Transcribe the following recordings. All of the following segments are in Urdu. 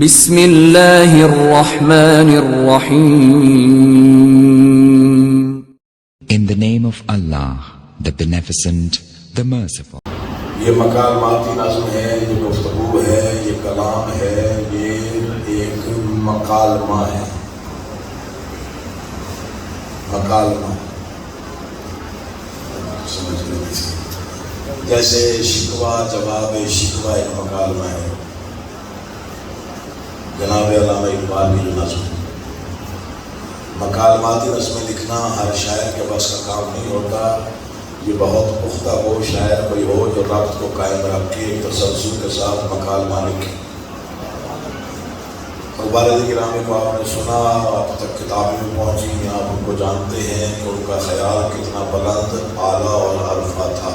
بسم اللہ الرحمن الرحیم. In the name of Allah, the Beneficent, the Merciful. یہ مکالماتی نظم ہے، یہ گفتگو ہے، یہ کلام ہے، یہ ایک مکالمہ ہے. مکالمہ سمجھ لیں، جیسے شکوہ جواب شکوہ ایک مکالمہ ہے. جناب علامہ اقبال کی جو نظم ہے، مکالماتی نظمیں لکھنا ہر شاعر کے بس کا کام نہیں ہوتا. یہ بہت پختہ وہ شاعر کوئی ہو جو ربط کو قائم رکھ کے ایک تسلسل کے ساتھ مکالمہ لکھے. اور والد گرامی کو آپ نے سنا، آپ تک کتابیں میں پہنچی، آپ ان کو جانتے ہیں کہ ان کا خیال کتنا بلند، اعلیٰ اور عرفہ تھا.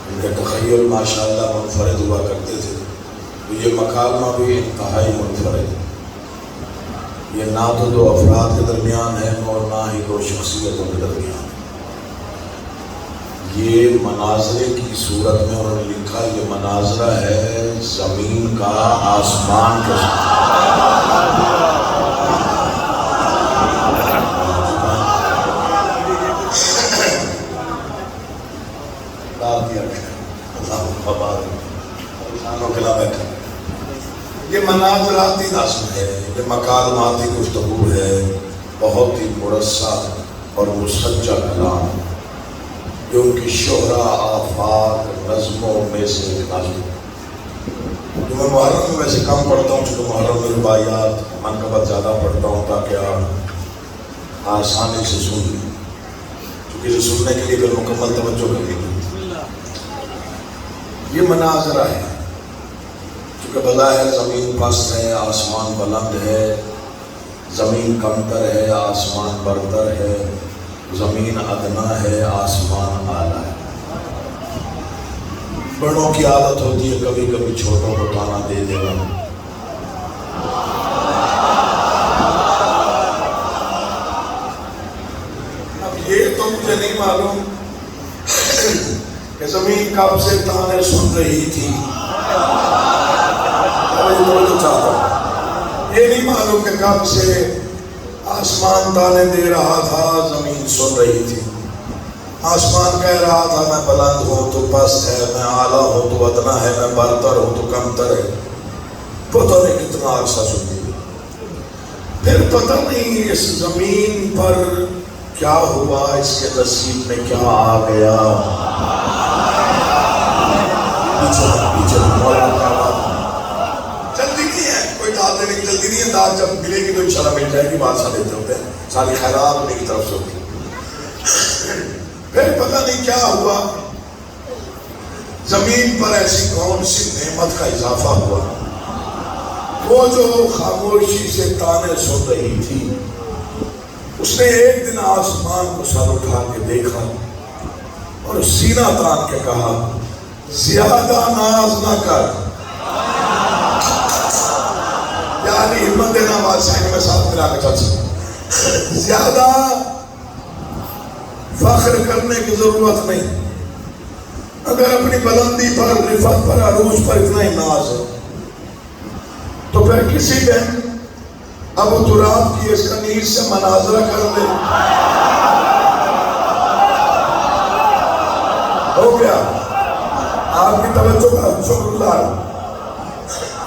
ان کے تخیل ماشاءاللہ منفرد ہوا کرتے تھے. تو یہ مکالمہ بھی انتہائی منفرد ہے. یہ نہ تو دو افراد کے درمیان ہے اور نہ ہی دو شخصیتوں کے درمیان. یہ مناظرے کی صورت میں انہوں نے لکھا. یہ مناظرہ ہے زمین کا آسمان کے ساتھ. یہ مناظراتی نظم ہے، یہ مکالماتی گفتگو ہے، بہت ہی مرصع اور مسجع کلام. جو ان کی شہرہ آفاق نظموں میں سے ایک نظم. جو میں محرم میں ویسے کم پڑھتا ہوں، چونکہ محرم میں رباعیات منقبت زیادہ پڑھتا ہوں تاکہ آپ آسانی سے سن لیں، کیونکہ اسے سننے کے لیے پھر مکمل توجہ کرنی ہوتی. یہ مناظرہ ہے، چونکہ بظاہر زمین پست ہے، آسمان بلند ہے، زمین کمتر ہے، آسمان برتر ہے، زمین ادنا ہے، آسمان اعلیٰ ہے. بڑوں کی عادت ہوتی ہے کبھی کبھی چھوٹوں کو تانا دے دینا. اب یہ تو مجھے نہیں معلوم کہ زمین کب سے تانے سن رہی تھی. یہ نہیں معلوم کہ کب سے آسمان تانے دے رہا تھا، زمین سن رہی تھی. آسمان کہہ رہا تھا میں بلند ہوں تو پست ہے، میں اعلیٰ ہوں تو ادنا ہے، میں برتر ہوں تو کمتر ہے. پتہ نہیں کتنا عرصہ سنتی. پھر پتہ نہیں اس زمین پر کیا ہوا، اس کے نصیب میں کیا آ گیا. جلدی نہیں ہے، کوئی داد دینے کی جلدی نہیں ہے. داد جب ملے گی تو انشاءاللہ مل جائے گی. بادشاہ دیتے ہوتے ہیں، ساری خیرات انہیں کی طرف سے ہوتی. پھر پتہ نہیں کیا ہوا، زمین پر ایسی کون سی نعمت کا اضافہ ہوا. وہ جو خاموشی سے تانے سن رہی تھی، اس نے ایک دن آسمان کو سر اٹھا کے دیکھا اور سینہ تان کے کہا زیادہ ناز نہ کر. یعنی ہمت دینا بادشاہ میں ساتھ ملا کے چل سکتا. زیادہ فخر کرنے کی ضرورت نہیں. اگر اپنی بلندی پر، رفعت پر، عروج پر اتنا ہی ناز ہے تو پھر کسی دن ابو تراب کی اس کنیز سے مناظرہ کر لے. ہو گیا. آپ کی توجہ کا شکر گزار،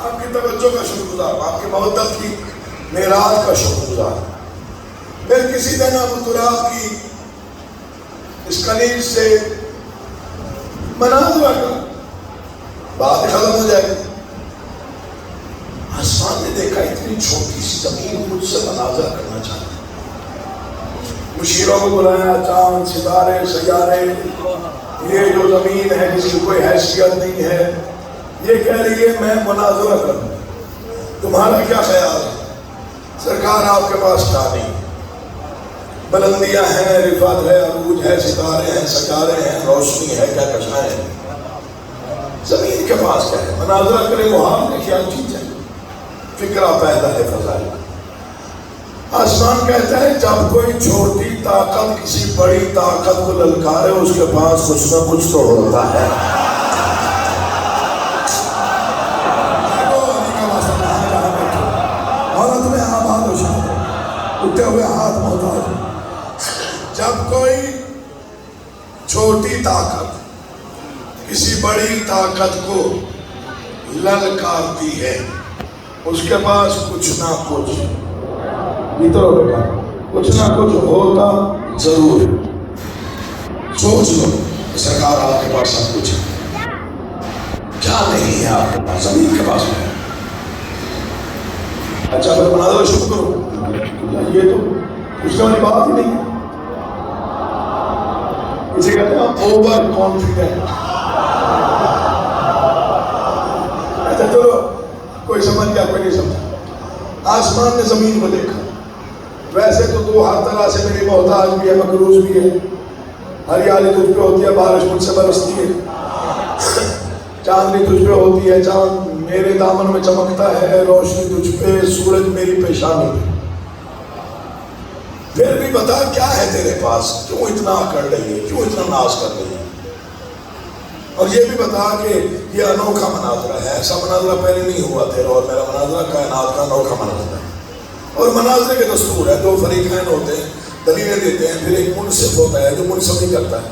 آپ کی توجہ کا شکر گزار، آپ کی محبت کی معراج کا شکر گزار. پھر کسی دن ابو تراب کی اس کنیز سے مناظرہ کر، بات ختم ہو جائے گی. آسمان نے دیکھا اتنی چھوٹی سی زمین مجھ سے مناظرہ کرنا چاہتا. مشیروں کو بلایا، چاند، ستارے، سیارے، یہ جو زمین ہے جس کی کوئی حیثیت نہیں ہے، یہ کہہ رہی ہے میں مناظرہ کروں. تمہارا کیا خیال ہے؟ سرکار آپ کے پاس کیا نہیں؟ بلندیاں ہیں، رفعت ہے، عروج ہے، ستارے ہیں، سیارے ہیں، روشنی ہے، کیا کشاں ہے. زمین کے پاس کیا ہے؟ مناظرہ کرے محال میں کیا چیز ہے. فکرہ پیدا ہے فضائل. آسمان کہتا ہے جب کوئی چھوٹی طاقت کسی بڑی طاقت کو للکارے اس کے پاس کچھ نہ کچھ تو ہوتا ہے. ہوئے ہاتھ محتاج ہیں۔ جب کوئی چھوٹی طاقت کسی بڑی طاقت کو للکارتی ہے، اس کے پاس کچھ نہ کچھ ادھر بیٹا کچھ نہ کچھ ہوتا ضرور ہے۔ سوچ لو سرکار آپ کے پاس سب کچھ ہے، کیا نہیں ہے آپ کے پاس؟ زمین کے پاس ہے۔ اچھا پھر بنا دو شروع کرو، یہ تو اس والی بات ہی نہیں ہے۔ اسے کہتے ہیں اوور کانفیڈنٹ۔ اچھا چلو کوئی سمجھ گیا کوئی نہیں سمجھا۔ آسمان نے زمین کو دیکھا، ویسے تو تو ہر طرح سے میری محتاج بھی ہے، مقروض بھی ہے، ہریالی تجھ پہ ہوتی ہے، بارش مجھ سے برستی ہے، چاندنی تجھ پہ ہوتی ہے، چاند میرے دامن میں چمکتا ہے، روشنی تجھ پہ، سورج میری پیشانی پہ۔ پھر بھی بتا کیا ہے تیرے پاس، کیوں اتنا کر رہی ہے، کیوں اتنا ناز کر رہی ہے؟ اور یہ بھی بتا کہ یہ انوکھا مناظرہ ہے، ایسا مناظرہ پہلے نہیں ہوا، تیرا اور میرا مناظرہ کائنات کا انوکھا مناظرہ ہے۔ اور مناظرے کے دستور ہے، دو فریقین ہوتے ہیں، دلیلیں دیتے ہیں، پھر ایک منصف ہوتا ہے جو منصفی کرتا ہے۔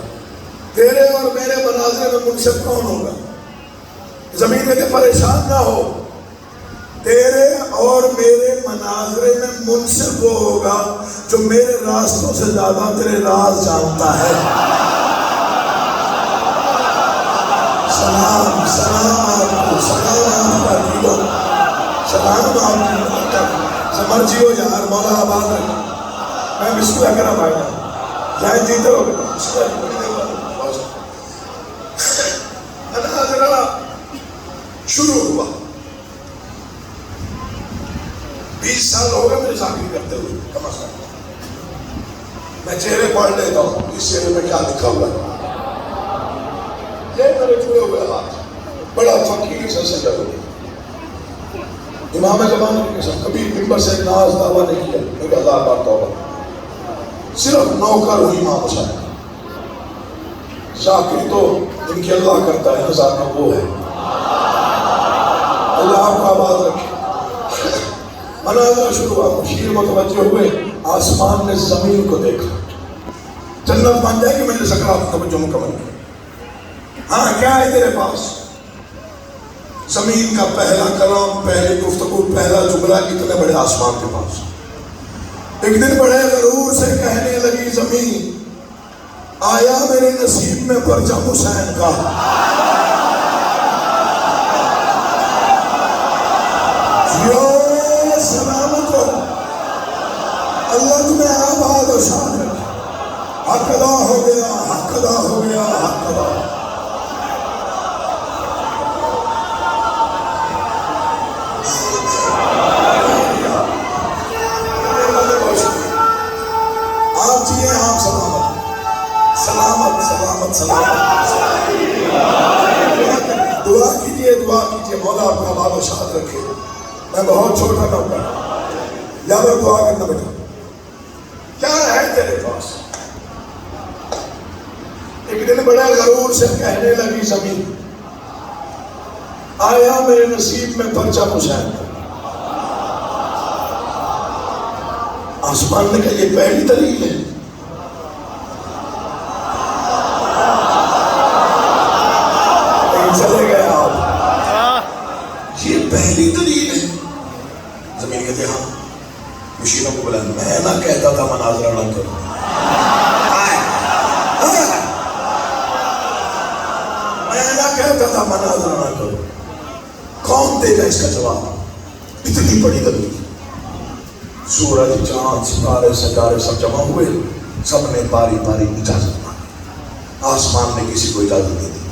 تیرے اور میرے مناظرے میں منصف کون ہوگا؟ زمین میں پریشان نہ ہو، تیرے اور میرے مناظرے میں منصف وہ ہوگا جو میرے راستوں سے زیادہ تیرے راز جانتا ہے۔ سلام سلام آپ کو، سلام آپ کو، سلام آپ کو، سمرجی ہو یار، مولا آباد ہے۔ میں بسم اللہ کرا بھائی جائیں جیتے ہو مناظرہ شروع ہوا۔ 20 سال ہو گئے مجھے ذاکری کرتے ہوئے کم از کم۔ میں چہرے پڑھ لیتا ہوں اس چہرے میں کیا لکھا ہوا ہے۔ یہ میرے جڑے ہوئے ہاتھ بڑا فقیر سے سجا ہوئے، امام زمان کی قسم کبھی ممبر سے ناز دعویٰ نہیں کیا، ایک 1000 بار توبہ، صرف نوکر ہوئی امام حسین۔ ذاکری تو ان کی اللہ کرتا ہے، ذاکر وہ ہے۔ اللہ آپ کو آباد رکھے۔ مناظرہ شروع ہوا، مشیر متوجہ ہوئے، آسمان نے زمین کو دیکھا۔ جنت مان جائے کہ میں نے سکرات توجہ مکمل کی۔ ہاں کیا ہے تیرے پاس؟ زمین کا پہلا کلام، پہلی گفتگو، پہلا جملہ اتنے بڑے آسمان کے پاس۔ ایک دن بڑے غرور سے کہنے لگی زمین، آیا میرے نصیب میں پرچم حسین کا؟ سلامت ہو، اللہ تمہیں آباد و شاد رکھے۔ حق ادا ہو گیا، حق ادا ہو گیا، حق ادا۔ آپ جیے، آپ سلامت سلامت سلامت سلامت۔ دعا کیجئے، دعا کیجئے، مولا آپ کا آباد و شاد رکھے۔ میں بہت چھوٹا نوکر، یاد رکھ دعا کرنا بیٹا۔ کیا ہے تیرے پاس؟ ایک دن بڑے غرور سے کہنے لگی زمین، آیا میرے نصیب میں پرچم حسین کا؟ آسمان نے کہا یہ پہلی دلیل ہے۔ چلے گئے آپ، یہ پہلی دلیل ہے۔ زمین کہتے ہاں، مشیروں کو بلا، میں نہ کہتا تھا مناظرہ نہ کرو۔ میں نہ کہتا تھا مناظرہ نہ کرو۔ کون دے گا اس کا جواب؟ اتنی بڑی دلیل۔ سورج، چاند، ستارے، ستارے سب جمع ہوئے، سب نے باری باری اجازت مانگی۔ آسمان نے کسی کو اجازت نہیں دی۔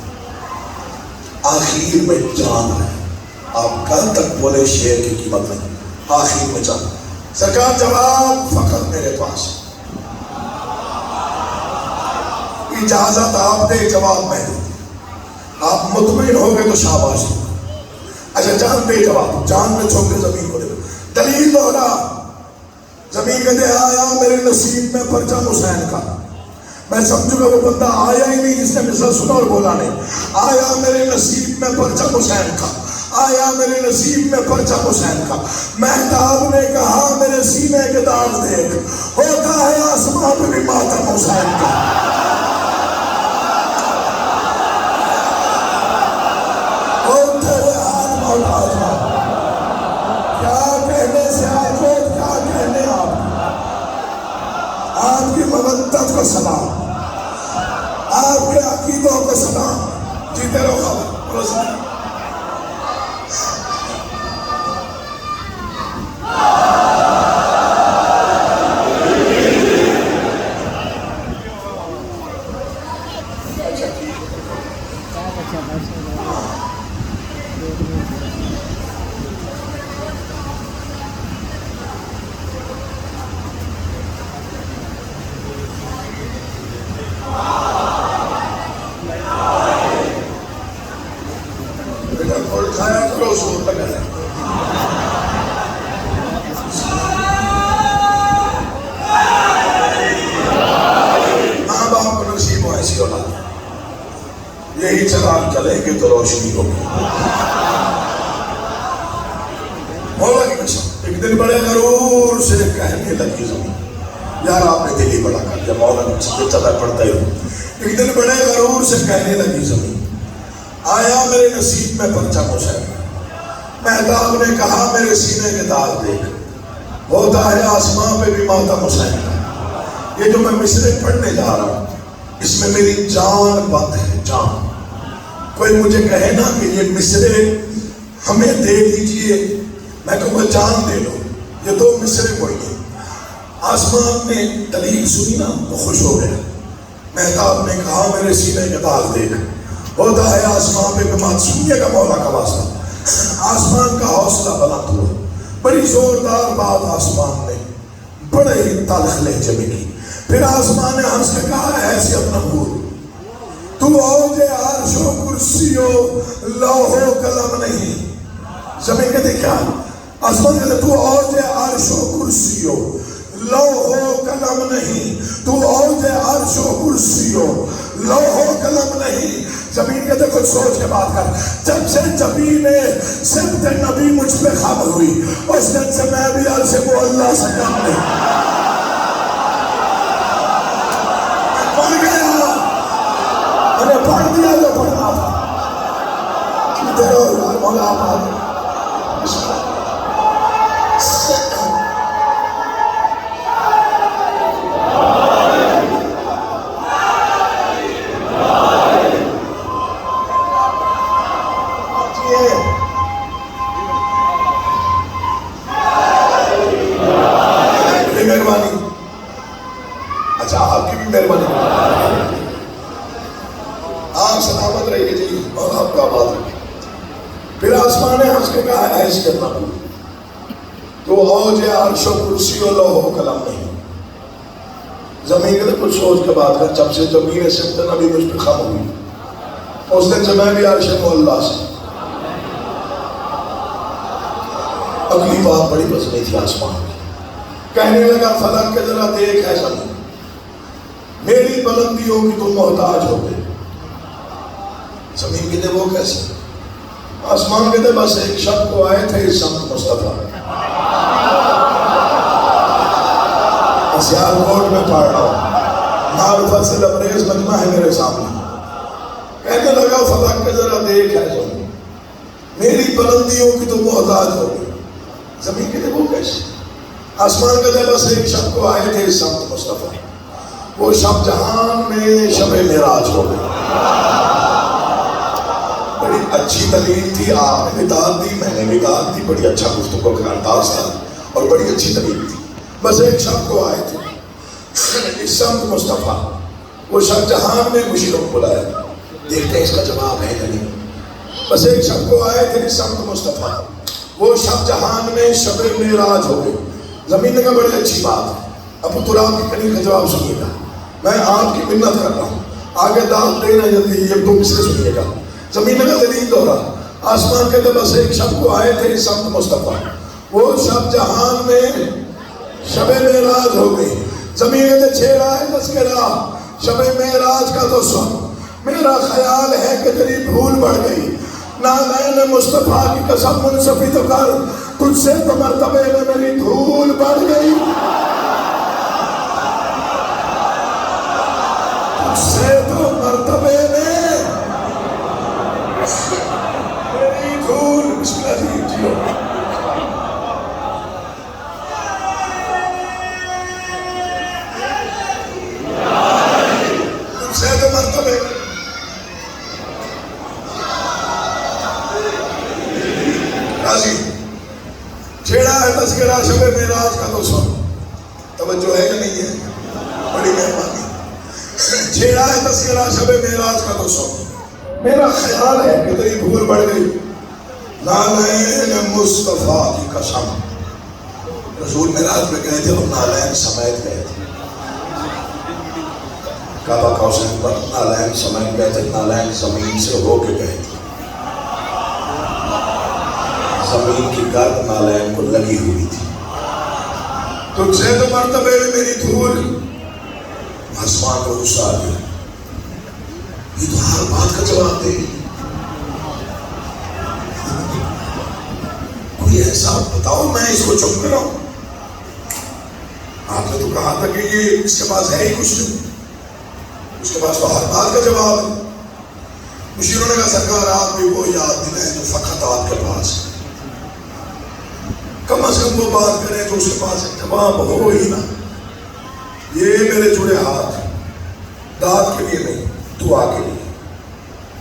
آخر میں چاند ہے، آپ کل تک بولے شیر کی قیمت نہیں، آخر میں چاند۔ سرکار جواب فقط میرے پاس، اجازت آپ دے، جواب میں دوں۔ آپ مطمئن ہو گئے تو شاباش۔ اچھا چاند دے جواب، چاند میں چھوڑ کے زمین کو دے دلیل دوہرا۔ زمین کہتے آیا میرے نصیب میں پرچم حسین کا۔ میں سمجھوں گا وہ بندہ آیا ہی نہیں جس نے مثل سنا اور بولا نہیں۔ آیا میرے نصیب میں پرچم حسین کا، آیا میرے نصیب میں پرچم حسین کا. مہتاب نے کہا میرے سینے کے داغ دیکھ, ہوتا ہے آسمان پہ بھی ماتم حسین کا. اور تیرے ہاتھ مولا تھا, کیا کہنے سے آپ کو, کیا کہنے آپ کی مودت کو سلام, آپ کے عقیدوں کو سلام. جیتے رہو خبر. کھایا کرو سور لگا ہے. ماں باپ کو نصیب ہو ایسی اولاد, یہی چراغ چلے گی تو روشنی ہوگی. مولا کی قسم. ایک دن بڑے غرور سے کہنے لگی زمین, یار آپ نے دل ہی بڑا کر دیا, مولا کی قسم چلا پڑتا ہی. ایک دن بڑے غرور سے کہنے لگی زمین, آیا میرے نصیب میں پرچم حسین. مہتاب نے کہا میرے سینے کے داغ دیکھ, ہوتا ہے آسمان پہ بھی ماتم حسین کا. یہ جو میں مصرع پڑھنے جا رہا ہوں اس میں میری جان بند ہے, جان. کوئی مجھے کہے نا کہ یہ مصرع ہمیں دے دیجئے, میں کہوں گا جان دے لو. یہ دو مصرع پڑھیے. آسمان نے دلیل سنی نا تو خوش ہو گیا. مہتاب نے کہا میرے سینے کے داغ دیکھ, ہوتا ہے آسمان پہ بھی ماتم. سنیے گا مولا کا واسطہ. آسمان کا حوصلہ بلند ہوا, بڑی زوردار بات آسمان نے بڑے ہی تلخ لہجے میں کی. پھر آسمان نے ہنس کے کہا حیثیت نہ بھول, تو اوج عرش و کرسی و لوح و قلم نہیں. زمین کہتے کیا؟ آسمان کہتے تو اوج عرش و کرسی و لوح و قلم نہیں, تو اوج عرش و کرسی و لوح و قلم نہیں. زمین کہتے کچھ سوچ کے بات کر. جب سے زمین سبت نبی مجھ پہ خبر ہوئی, اس دن سے میں بھی عرش کو اللہ سے کم نہیں. پڑھ گیا, میں نے پڑھ دیا جو پڑھنا تھا. کہتے رہو یار مولا آپ آگے. مہربانی. اچھا آپ کی بھی مہربانی, آپ سلامت رہیے جی اور آپ کا آباد رکھیں. پھر آسمان نے ہنس کے کہا حیثیت نہ بھول, تو اوج عرش و کرسی و لوح و قلم نہیں. زمین کے کچھ سوچ کے بات کر. جب سے زمین سبت نبی مجھ پہ خم ہوئی, اس دن سے میں بھی عرش کو اللہ سے. اگلی بات بڑی پسند تھی آسمان کی. کہنے لگا فلک کے ذرا دیکھ ایسا نہیں, میری بلندیوں کی تم محتاج ہو گئے. زمین کہتے وہ کیسے؟ آسمان کہتے بس ایک شب کو آئے تھے اس سمت مصطفیٰ. سیال کوٹ میں پڑھ رہا ہوں, معرفت سے لبریز مجمع ہے میرے سامنے. کہنے لگا فلک کے ذرا دیکھ ایسا نہیں, میری بلندیوں کی تم محتاج ہو گئے. زمین کہتے وہ کیسے؟ آسمان کہتے بس ایک شب کو آئے تھے اس سمت مصطفیٰ, وہ شب جہان میں شب معراج ہو گئی. بڑی اچھی دلیل تھی, آپ نے داد دی, میں نے داد دی. بڑی اچھا گفتگو کا انداز تھا اور بڑی اچھی دلیل تھی. بس ایک شب کو آئے تھے اس سمت مصطفیٰ, وہ شب جہان میں مشرق بلایا. دیکھتے ہیں اس کا جواب ہے یا نہیں. بس ایک شب کو آئے تھے اس سمت مصطفیٰ, وہ شب جہان میں شب معراج ہو گئی. زمین کا بڑی اچھی بات ہے. ابو تراب کی کنی کا جواب سنیے گا, میں آپ کی منت کر رہا ہوں, آگے داد دینا جلدی, یہ تم سے سنیے گا. زمین کا دلیل دورہ. آسمان کہتے بس ایک شب کو آئے تھے اس سمت مصطفیٰ, وہ شب جہان میں شب معراج ہو گئی. زمین کہتے چھیڑا ہے تذکرہ شب معراج کا تو سن, میرا خیال ہے کہ تیری بھول بڑھ گئی. نالین مصطفیٰ کی قسم منصفی تو کر، تجھ سے تو مرتبے میں میری دھول بڑھ گئی، تجھ سے تو مرتبے میں میری دھول. بسم اللہ جیو. تجھ سے تو مرتبے راضی. چھیڑا ہے تذکرہ شب معراج کا تو سن. توجہ ہے کہ نہیں ہے؟ بڑی مہربانی. چھیڑا ہے تذکرہ شب معراج کا تو سن. میرا خیال ہے کہ تیری دھول بڑھ گئی. نالین مصطفیٰ کی قسم. رسول معراج میں گئے تھے اور نالین سمیت گئے تھے. کعبہ کا حسین پر نالین سمیت گئے تھے. نالین زمین سے ہو کے گئے تھے. زمین کی گرد نالین کو لگی ہوئی تھی. تجھ سے تو مرتبے میں میری دھول. آسمان کو غصہ آ گیا. یہ تو ہر بات کا جواب دے گی. کوئی ایسا بتاؤ میں اس کو چپ کراؤں. آپ نے تو کہا تھا کہ یہ اس کے پاس ہے ہی کچھ نہیں. اس کے پاس تو ہر بات کا جواب ہے. مشیروں نے کہا سرکار آپ بھی وہ یاد دلائیں جو فقط آپ کے پاس ہے. کم از کم وہ بات کریں جو اس کے پاس جواب ہو ہی نہ. یہ میرے جڑے ہاتھ داد کے لیے نہیں، دعا کے لیے.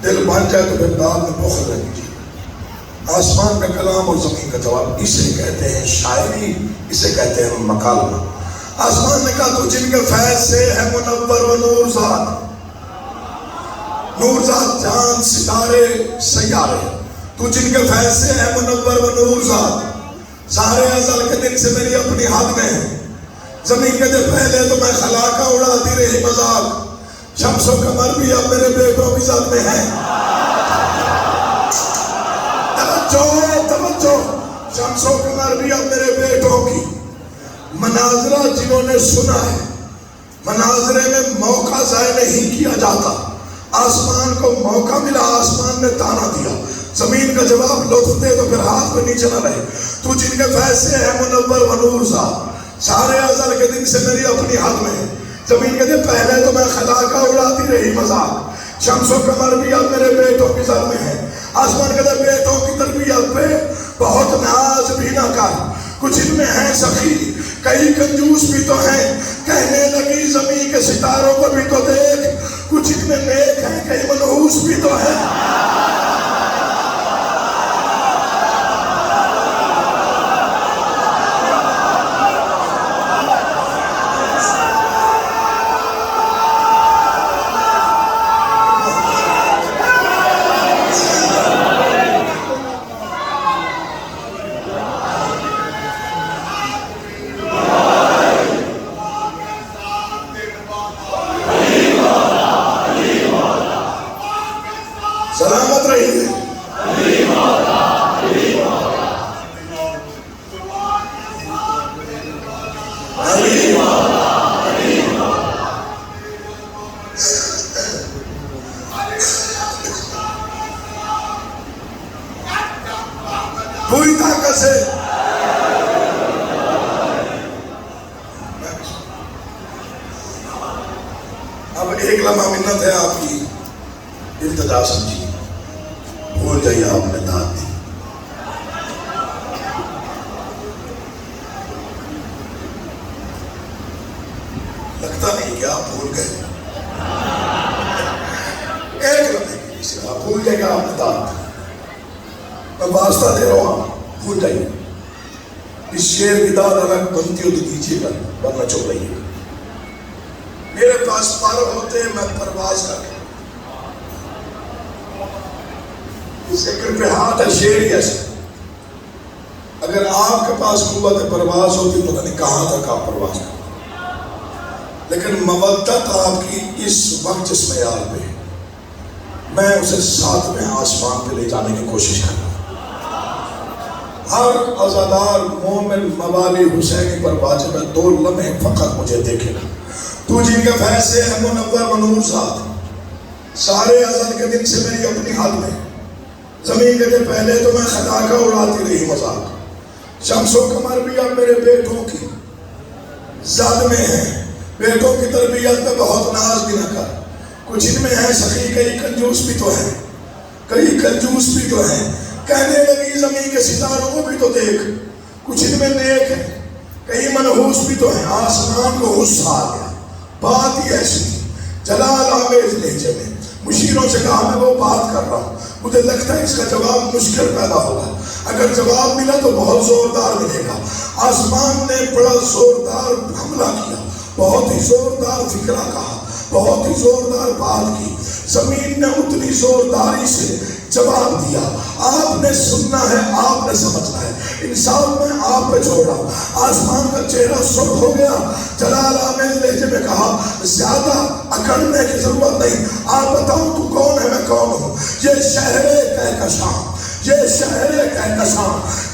دل بن جائے تو پھر داد میں بخل رہ دیجیے. آسمان کا کلام اور زمین کا جواب. اسے کہتے ہیں شاعری، اسے کہتے ہیں مکالمہ. آسمان نے کہا تو جن کے فیض سے ہے منور و نور ذات. نور ذات چاند ستارے سیارے. تو جن کے فیض سے ہے منور و نور ذات. سارے ازل کے دن سے میری اپنی حد میں ہے. زمین کے دن پہلے تو میں خلا کا اڑاتی رہی مذاق. شمس و قمر بھی اب میرے بیٹوں کی ذات میں ہے. توجہ. شمس و قمر بھی اب میرے بیٹوں کی. مناظرہ جنہوں نے سنا ہے، مناظرے میں موقع ضائع نہیں کیا جاتا. آسمان کو موقع ملا، آسمان نے تانا دیا. زمین کا جواب لطف دے تو پھر ہاتھ میں نیچے نہ رہے. تو جن کے فیض ہے منور و نور ذات. سارے ازل کے دن سے میری اپنی حد میں ہے. زمین کے دن پہلے تو میں خلا کا اڑاتی رہی مذاق. شمس و قمر بھی اب میرے بیٹوں کی ذات میں ہے. آسمان کے دن بیٹوں کی تربیت پہ بہت ناز بھی نہ کر. کچھ ان میں ہیں سخی، کئی کنجوس بھی تو ہیں. کہنے لگی زمین کے ستاروں کو بھی تو دیکھ. کچھ ان میں نیک ہیں، کئی منحوس بھی تو ہیں. سلامت رہیے. پوری طاقت سے اب ایک لمحہ منت ہے آپ کی. التجا سمجھی، بھول جائیے آپ نے داد دی. لگتا نہیں کہ آپ بھول گئے. ایک لمحے کے لیے آپ بھول جائے کہ آپ نے داد دی. میں واسطہ دے رہا ہوں، بھول جائیے. اس شیر کی داد الگ بنتی ہو تو دیجیے گا، ورنہ چپ رہیے. میرے پاس پر ہوتے میں پرواز کر کے ذکر پہ ہاتھ ہے. شیر ہی ایسے. اگر آپ کے پاس قوت پرواز ہوتی پتہ نہیں کہاں تک آپ پرواز کرتے. لیکن مودت آپ کی اس وقت جس معیار پہ میں اسے ساتویں آسمان پہ لے جانے کی کوشش کر رہا ہوں. ہر عزادار مومن موالی حسینی پر واجب ہے 2 لمحے فقط مجھے دیکھے گا. تو جن کے فیض سے ہے منور و نور ذات. سارے ازل کے دن سے میری اپنی حال میں. زمین کہتے پہلے تو میں خطا کا اڑاتی رہی مذاق، شمس و قمر بھی اب میرے بیٹوں کی زد میں ہیں، بیٹوں کی تربیت میں بہت ناز بھی نہ کر، کچھ ان میں ہیں سخی، کئی کنجوس بھی تو ہیں، کئی کنجوس بھی تو ہیں، کہنے لگی زمین کے ستاروں کو بھی تو دیکھ، کچھ ان میں نیک ہیں، کئی منحوس بھی تو ہیں۔ آسمان کو غصہ آ گیا، بات ہی ایسی جلال آمیز لہجے میں مشیروں سے کہا میں وہ بات کر رہا ہوں، مجھے لگتا ہے اس کا جواب مشکل پیدا ہوگا، اگر جواب ملا تو بہت زوردار ملے گا۔ آسمان نے بڑا زوردار حملہ کیا، بہت ہی زوردار فکرہ کہا، بہت ہی زوردار بات کی، زمین نے اتنی زورداری سے جواب دیا۔ آپ نے سننا ہے، آپ نے سمجھنا ہے، انصاف میں آپ پہ چھوڑا۔ آسمان کا چہرہ سرخ ہو گیا، جلال آمیز لہجے میں کہا زیادہ اکڑنے کی ضرورت نہیں، آپ بتاؤ تو کون ہے میں کون ہوں۔ یہ شہر کہکشاں، یہ شہر کہکشاں،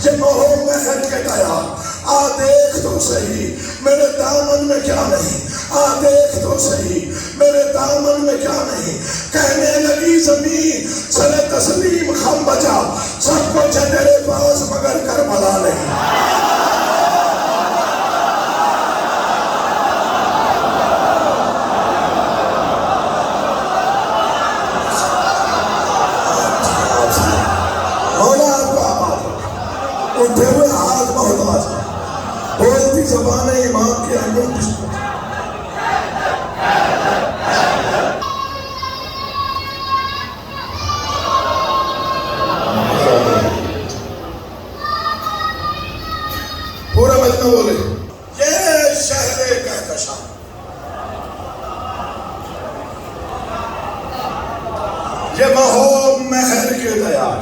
یہ مہو مہر کے دیا، آ دیکھ تو صحیح میرے دامن میں کیا نہیں، آ دیکھ تو صحیح میرے دامن میں کیا نہیں۔ کہنے لگی زمین سر تسلیم خم بجا، سب کچھ ہے تیرے پاس مگر کربلا نہیں۔ مولا آپ کا آباد اٹھے ہوئے ہاتھ محتاج، بولتی زبان امام کے انگل دشمن۔ پورا مجمع بولے یہ شہر کہکشاں، یہ مہو مہر کے دیار،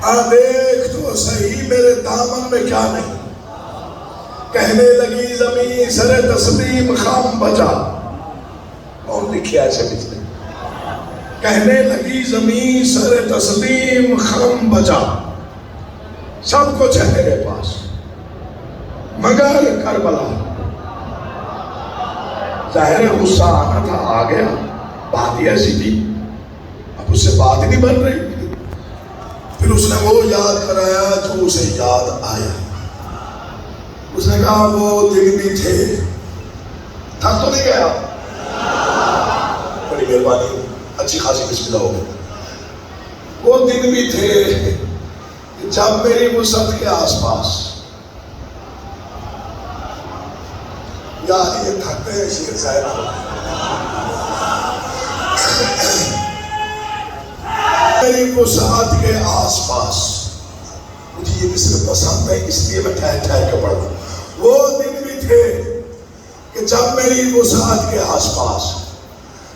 آ دیکھ تو صحیح میرے دامن میں کیا نہیں۔ کہنے لگی زمین سر تسلیم خم بجا، کون لکھیا ایسے پچھلے، کہنے لگی زمین سر تسلیم خم بجا، سب کچھ ہے میرے پاس مگر کربلا۔ ظاہر غصہ آنا تھا، آ گیا، بات ہی ایسی تھی، اب اس سے بات ہی نہیں بن رہی۔ پھر اس نے وہ یاد کرایا جو اسے یاد آیا، اس نے کہا وہ دن بھی تھے، تھک تو نہیں گیا، بڑی مہربانی، اچھی خاصی بسم اللہ ہو گئی۔ وہ دن بھی تھے جب میری وسعت کے آس پاس، یار یہ تھکتے ہیں شیر صاحب، میری وسعت کے آس پاس، مجھے یہ مثل پسند ہے اس لیے میں ٹھہر ٹھہر کے پڑھ رہا ہوں۔ وہ دن بھی تھے کہ جب میری وسعت کے آس پاس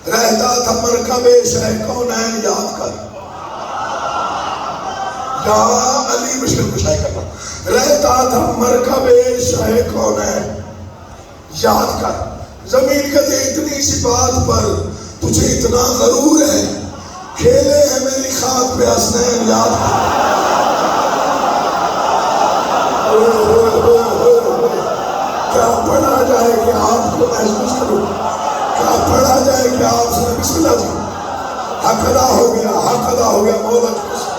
رہتا تھا مرکب شہ کونین یاد کر، یا علی مشکل کشائی کرنا، رہتا تھا مرکب شہ کونین یاد کر۔ زمین کہتے اتنی سی بات پر تجھے اتنا غرور ہے، کھیلے ہیں میری خاک پہ حسنین یاد کر۔ کیا پڑھا جائے کہ آپ کو محسوس کروں، کیا پڑھا جائے کہ آپ سے بسم اللہ جی، حق ادا ہو گیا، حق ادا ہو گیا، مولا کی قسم۔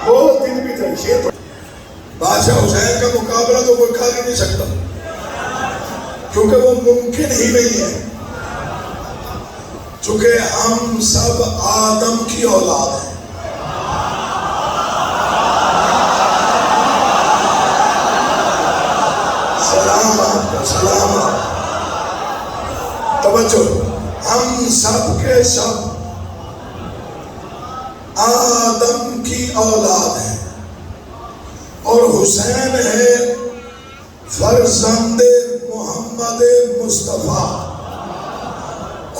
وہ دن بھی تھے، شیر پڑھ، بادشاہ حسین کا مقابلہ تو کوئی کر ہی نہیں سکتا، کیونکہ وہ ممکن ہی نہیں ہے، چونکہ ہم سب آدم کی اولاد ہیں۔ سلام توجہ، ہم سب کے سب آدم کی اولاد ہیں، اور حسین ہے فرزند محمد مصطفیٰ،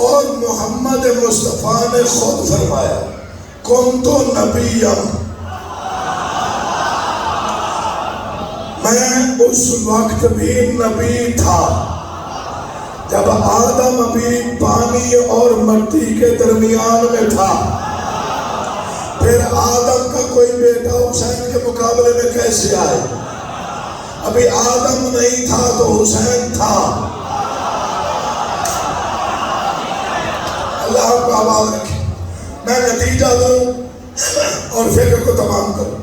اور محمد مصطفیٰ نے خود فرمایا کنت نبیم، میں اس وقت بھی نبی تھا جب آدم ابھی پانی اور مٹی کے درمیان میں تھا۔ پھر آدم کا کوئی بیٹا حسین کے مقابلے میں کیسے آئے؟ ابھی آدم نہیں تھا تو حسین تھا۔ اللہ آپ کو آباد رکھے. میں نتیجہ دوں اور فکر کو تمام کروں.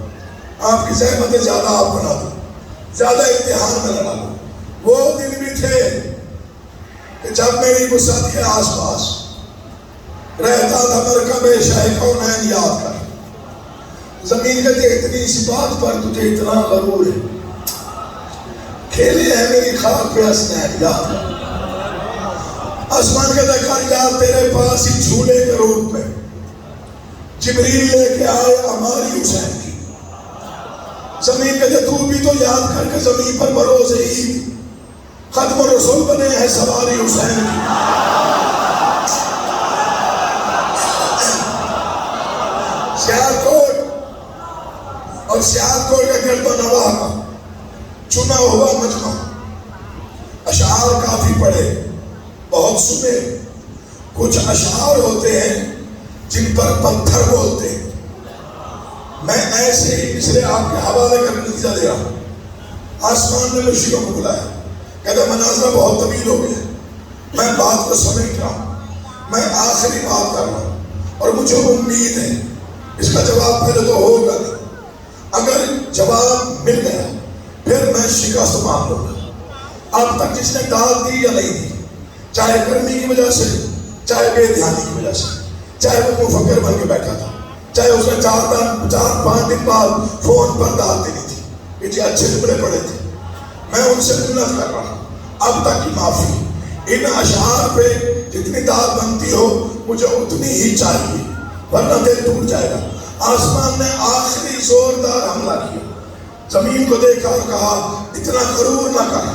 آپ کی زحمتیں زیادہ آپ بنا دوں, زیادہ امتحان میں لگا دوں. وہ دن بھی تھے کہ جب میری وسعت کے آس پاس رہتا تھا مرکب شاہ کونین یاد کر. زمین کہتے اتنی سی بات پر تجھے اتنا غرور ہے, کھیلے ہیں میری خاک پہ حسنین یاد کر. آسمان کہتا کر یاد تیرے پاس ہی جھولے کے روپ میں جبریل لے کے آئے ہماری حسین کی. زمین کہتے تو بھی تو یاد کر کے زمین پر بروز عید ختم رسول بنے ہیں سواری حسین کی. سیالکوٹ اور سیالکوٹ کا گرد و نواح کا چنا ہوا مجمع, اشعار کافی پڑھے, بہت سنے. کچھ اشعار ہوتے ہیں جن پر پتھر بولتے ہیں. میں ایسے ہی اس لیے آپ کے حوالے کا نتیجہ دے رہا ہوں. آسمان نے مرشدوں کو بلایا, کہتا مناظرہ بہت طویل ہو گیا, میں بات کو سمیٹ رہا ہوں, میں آخری بات کر رہا ہوں اور مجھے امید ہے اس کا جواب پہلے تو ہوگا نہیں. اگر جواب مل گیا پھر میں شکست مان لوں گا. اب تک جس نے داد دی یا نہیں دی, چاہے گرمی کی وجہ سے, چاہے بے دھیانی کی وجہ سے, چاہے وہ مفکر بن کے بیٹھا تھا, چاہے اس نے 4-5 دن بعد فون پر داد دینی تھی, پیچھے اچھے ٹکڑے پڑے تھے, میں ان سے منت کر رہا ہوں اب تک کی معافی. ان اشعار پہ جتنی داد بنتی ہو مجھے اتنی ہی چاہیے, ورنہ دل ٹوٹ جائے گا. آسمان نے آخری زوردار حملہ کیا. زمین کو دیکھا اور کہا اتنا غرور نہ کر.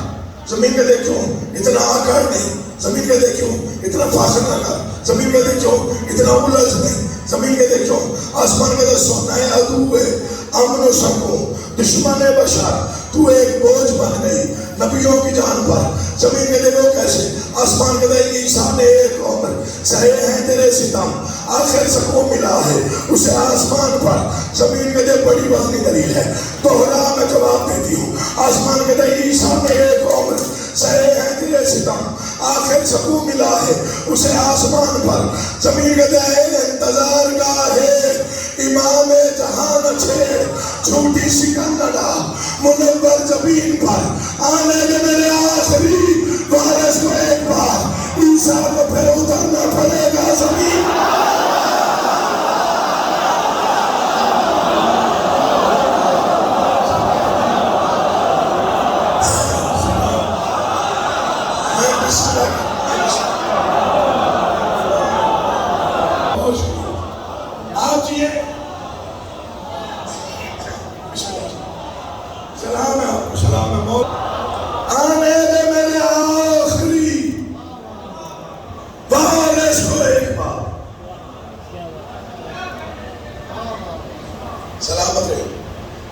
زمین کے دیکھو اتنا آکڑ نہیں. زمین کے دیکھو اتنا فاخر نہ کر. زمین کے دیکھو اتنا الجھ نہیں. زمین کے دیکھو آسمان کے سونا ہے عدو ہے امن و سکون دشمن بشر, تو ایک بوجھ بن گئی نبیوں کی جان پر. زمین کے دیکھو کیسے آسمان کے دیکھ عیسیٰ نے ایک عمر سہے ہیں تیرے ستم, آخر سکون ملا ہے اسے آسمان پر. زمین کے دیکھ بڑی وزنی دلیل ہے, دوہرا میں جواب دیتی ہوں. آسمان کے دیکھ عیسیٰ نے ایک عمر سہے ہیں تیرے ستم, آخر سکون ملا ہے اسے آسمان پر. زمین کے دیکھ انتظار کا ہے امام جہان چھیڑ, جھوٹی شکن نہ ڈال منور زمین پر. آنے دے میرے آخری وارث کو ایک بار, عیسیٰ کو پھر اترنا پڑے گا زمین.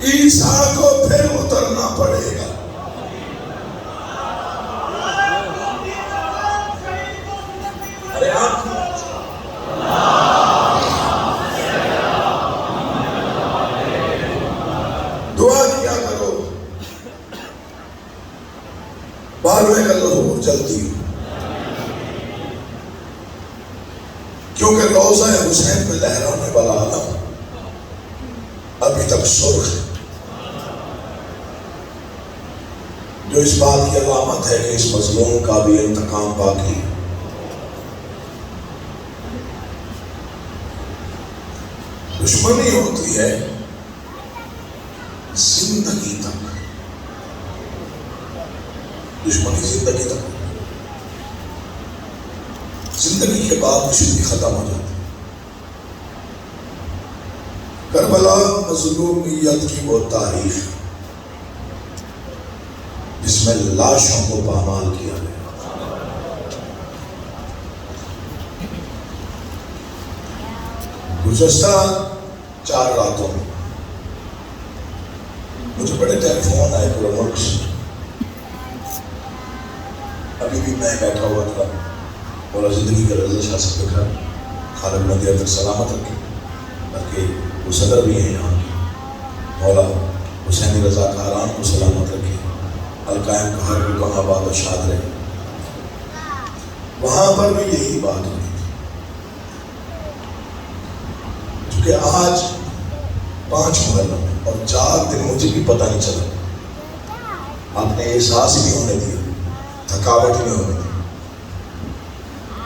عیسیٰ کو پھر اترنا پڑے گا. ارے آپ دعا کیا کرو, بعد میں کر لو ظہور جلدی, کیونکہ روضہ حسین میں لہرانے والا عالم ابھی تک سرخ ہے, جو اس بات کی علامت ہے کہ اس مظلوم کا بھی انتقام باقی. دشمنی ہوتی ہے زندگی تک, دشمنی زندگی تک, زندگی کے بعد دشمنی ختم ہو جاتی. کربلا مظلومیت کی وہ تاریخ جس میں لاشوں کو پامال کیا گیا. گزشتہ 4 راتوں میں مجھے بڑے ٹیلی فون آئے پورے ملک سے. ابھی بھی میں بیٹھا ہوا تھا, مولا زندگی کے رضا شاہ سے دیکھا, خالق نے دیر تک سلامت رکھے, بلکہ وہ صدر بھی ہیں یہاں کے, مولا حسینی رضا کاران کو سلامت رکھے, القائم کا ہر کوئی آباد و شاد رہے. وہاں پر بھی یہی بات ہوئی تھی. کہ آج 5 محرم ہے اور 4 دن مجھے بھی پتہ نہیں چلا. آپ نے احساس ہی نہیں ہونے دیا, تھکاوٹ ہی نہیں ہونے دی.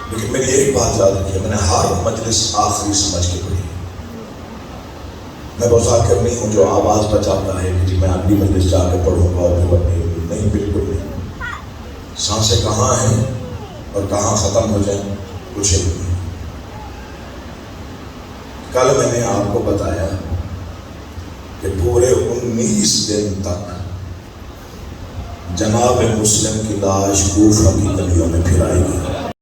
لیکن میری ایک بات یاد رکھی ہے, میں نے ہر مجلس آخری سمجھ کے پڑھی. میں مذاکر نہیں ہوں جو آواز بچاتا ہے کہ جی میں اگلی مجلس جا کے پڑھوں گا اور نہیں, بالکل نہیں. سانسیں کہاں ہیں اور کہاں ختم ہو جائیں کچھ نہیں. کل میں نے آپ کو بتایا کہ پورے 19 دن تک جناب مسلم کی لاش کوفہ کی گلیوں میں پھرائی گئی.